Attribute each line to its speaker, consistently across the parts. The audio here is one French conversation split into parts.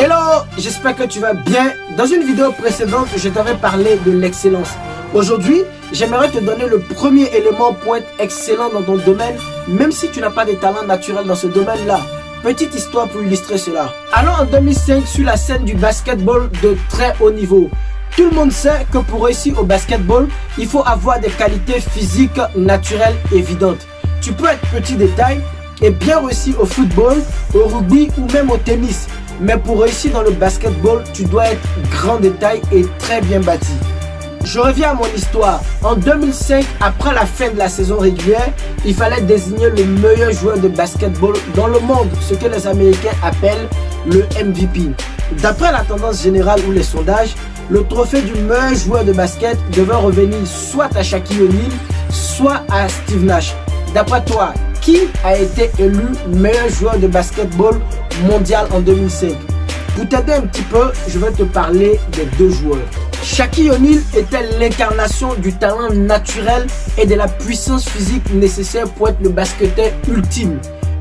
Speaker 1: Hello, j'espère que tu vas bien. Dans une vidéo précédente, je t'avais parlé de l'excellence. Aujourd'hui, j'aimerais te donner le premier élément pour être excellent dans ton domaine, même si tu n'as pas de talent naturel dans ce domaine-là. Petite histoire pour illustrer cela. Allons en 2005 sur la scène du basketball de très haut niveau. Tout le monde sait que pour réussir au basketball, il faut avoir des qualités physiques naturelles évidentes. Tu peux être petit de taille et bien réussir au football, au rugby ou même au tennis. Mais pour réussir dans le basketball, tu dois être grand de taille et très bien bâti. Je reviens à mon histoire. En 2005, après la fin de la saison régulière, il fallait désigner le meilleur joueur de basketball dans le monde, ce que les Américains appellent le MVP. D'après la tendance générale ou les sondages, le trophée du meilleur joueur de basket devait revenir soit à Shaquille O'Neal, soit à Steve Nash. D'après toi, qui a été élu meilleur joueur de basketball mondial en 2005? Pour t'aider un petit peu, je vais te parler des deux joueurs. Shaquille O'Neal était l'incarnation du talent naturel et de la puissance physique nécessaire pour être le basketteur ultime.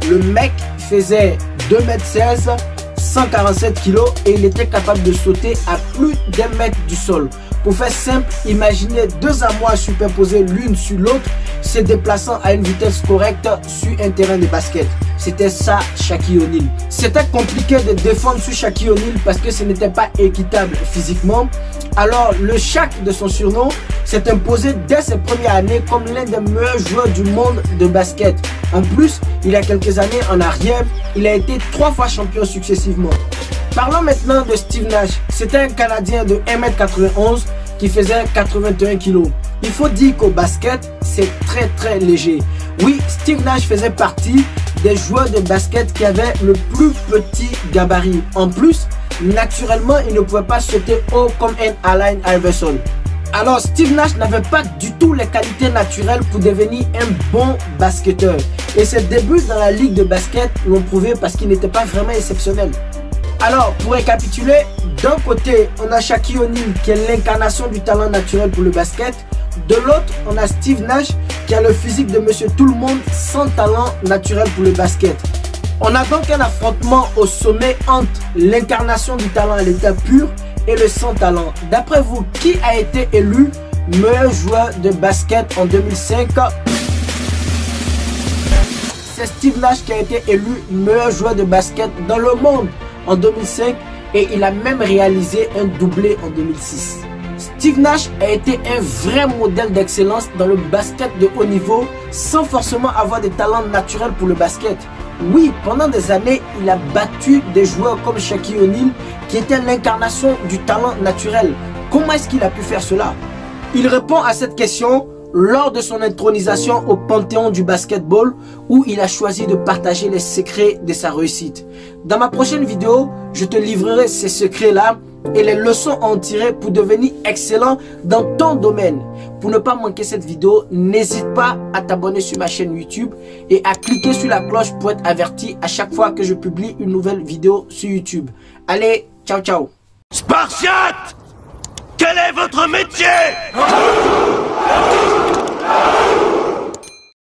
Speaker 1: Le mec faisait 2m16, 147 kg et il était capable de sauter à plus d'1 mètre du sol. Pour faire simple, imaginez deux amours superposées l'une sur l'autre, se déplaçant à une vitesse correcte sur un terrain de basket. C'était ça Shaquille O'Neal. C'était compliqué de défendre sur Shaquille O'Neal parce que ce n'était pas équitable physiquement. Alors le Shaq de son surnom s'est imposé dès ses premières années comme l'un des meilleurs joueurs du monde de basket. En plus, il y a quelques années en arrière, il a été 3 fois champion successivement. Parlons maintenant de Steve Nash. C'était un Canadien de 1m91 qui faisait 81 kg. Il faut dire qu'au basket, c'est très léger. Oui, Steve Nash faisait partie des joueurs de basket qui avaient le plus petit gabarit. En plus, naturellement, il ne pouvait pas sauter haut comme un Allen Iverson. Alors, Steve Nash n'avait pas du tout les qualités naturelles pour devenir un bon basketteur. Et ses débuts dans la ligue de basket l'ont prouvé parce qu'il n'était pas vraiment exceptionnel. Alors, pour récapituler, d'un côté, on a Shaquille O'Neal qui est l'incarnation du talent naturel pour le basket. De l'autre, on a Steve Nash qui a le physique de monsieur tout le monde sans talent naturel pour le basket. On a donc un affrontement au sommet entre l'incarnation du talent à l'état pur et le sans talent. D'après vous, qui a été élu meilleur joueur de basket en 2005? C'est Steve Nash qui a été élu meilleur joueur de basket dans le monde en 2005 et il a même réalisé un doublé en 2006. Steve Nash a été un vrai modèle d'excellence dans le basket de haut niveau sans forcément avoir des talents naturels pour le basket. Oui, pendant des années, il a battu des joueurs comme Shaquille O'Neal qui était l'incarnation du talent naturel. Comment est-ce qu'il a pu faire cela? Il répond à cette question lors de son intronisation au panthéon du basketball où il a choisi de partager les secrets de sa réussite. Dans ma prochaine vidéo, je te livrerai ces secrets-là et les leçons à en tirer pour devenir excellent dans ton domaine. Pour ne pas manquer cette vidéo, n'hésite pas à t'abonner sur ma chaîne YouTube et à cliquer sur la cloche pour être averti à chaque fois que je publie une nouvelle vidéo sur YouTube. Allez, ciao ciao.
Speaker 2: Spartiate! Quel est votre métier?